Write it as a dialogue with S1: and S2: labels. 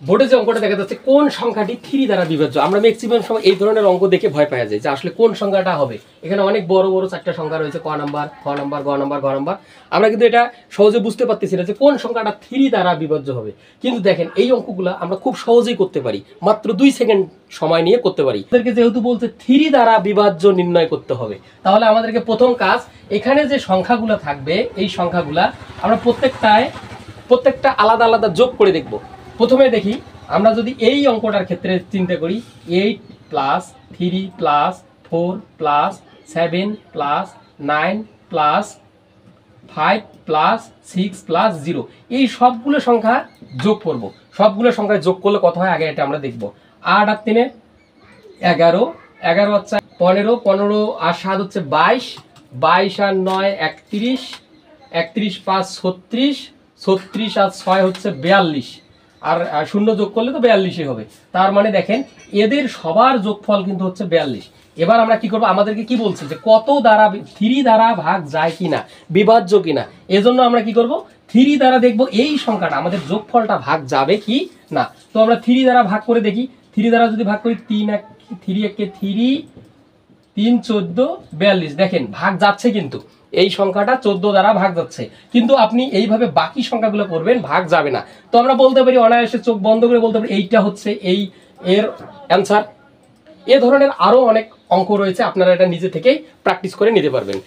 S1: বোর্ডে যে অঙ্কটা দেখা যাচ্ছে কোন সংখ্যাটি 3 দ্বারা বিভাজ্য। আমরা ম্যাক্সিমাম সময় এই ধরনের অঙ্ক দেখে ভয় পাওয়া যায় যে আসলে কোন সংখ্যাটা হবে। এখানে অনেক বড় বড় 4টা সংখ্যা রয়েছে, ক নাম্বার, খ নাম্বার, গ নাম্বার, ঘ নাম্বার। আমরা কিন্তু এটা সহজে বুঝতে পারতেছি না যে কোন সংখ্যাটা 3 দ্বারা বিভাজ্য হবে। কিন্তু দেখেন এই অঙ্কগুলো আমরা খুব সহজেই করতে পারি, মাত্র 2 সেকেন্ড সময় নিয়ে করতে পারি। আমাদেরকে যেহেতু বলছে 3 দ্বারা বিভাজ্য নির্ণয় করতে হবে, তাহলে আমাদেরকে প্রথম কাজ এখানে যে সংখ্যাগুলো থাকবে এই সংখ্যাগুলা আমরা প্রত্যেকটা আলাদা আলাদা যোগ করে দেখব। প্রথমে দেখি আমরা যদি এই অঙ্কটার ক্ষেত্রে চিন্তা করি 8 plus 3 plus 4 plus 7 plus 9 plus 5 plus 6 plus 0, এই সবগুলো সংখ্যা যোগ করব। সবগুলো সংখ্যা যোগ করলে কত হয় আগে এটা আমরা দেখব। 8 আর 3 11, 11 হচ্ছে 15, 15 আর 7 হচ্ছে 22, 22 আর 9 31, 31 5 36, 36 আর 6 হচ্ছে 42, আর শূন্য যোগ করলে তো 42ই হবে। তার মানে দেখেন এদের সবার যোগফল কিন্তু হচ্ছে 42। এবার আমরা কি করব, আমাদেরকে কি বলছে যে কত দ্বারা 3 দ্বারা ভাগ যায় কিনা, বিভাজ্য কিনা। এজন্য আমরা কি করব, 3 দ্বারা দেখব এই সংখ্যাটা আমাদের যোগফলটা ভাগ যাবে কি না। তো আমরা 3 দ্বারা ভাগ করে দেখি। 3 দ্বারা যদি ভাগ করি 3 একে 3, 3 14 42, দেখেন ভাগ যাচ্ছে, কিন্তু এই সংখ্যাটা 14 দ্বারা ভাগ যাচ্ছে। কিন্তু আপনি এইভাবে বাকি সংখ্যাগুলো করবেন, ভাগ যাবে না। তো আমরা বলতে পারি অনায়াসে চোখ বন্ধ করে বলতে পারি এইটা হচ্ছে এর অ্যান্সার। এ ধরনের আরো অনেক অঙ্ক রয়েছে, আপনারা এটা নিজে থেকেই প্র্যাকটিস করে নিতে পারবেন।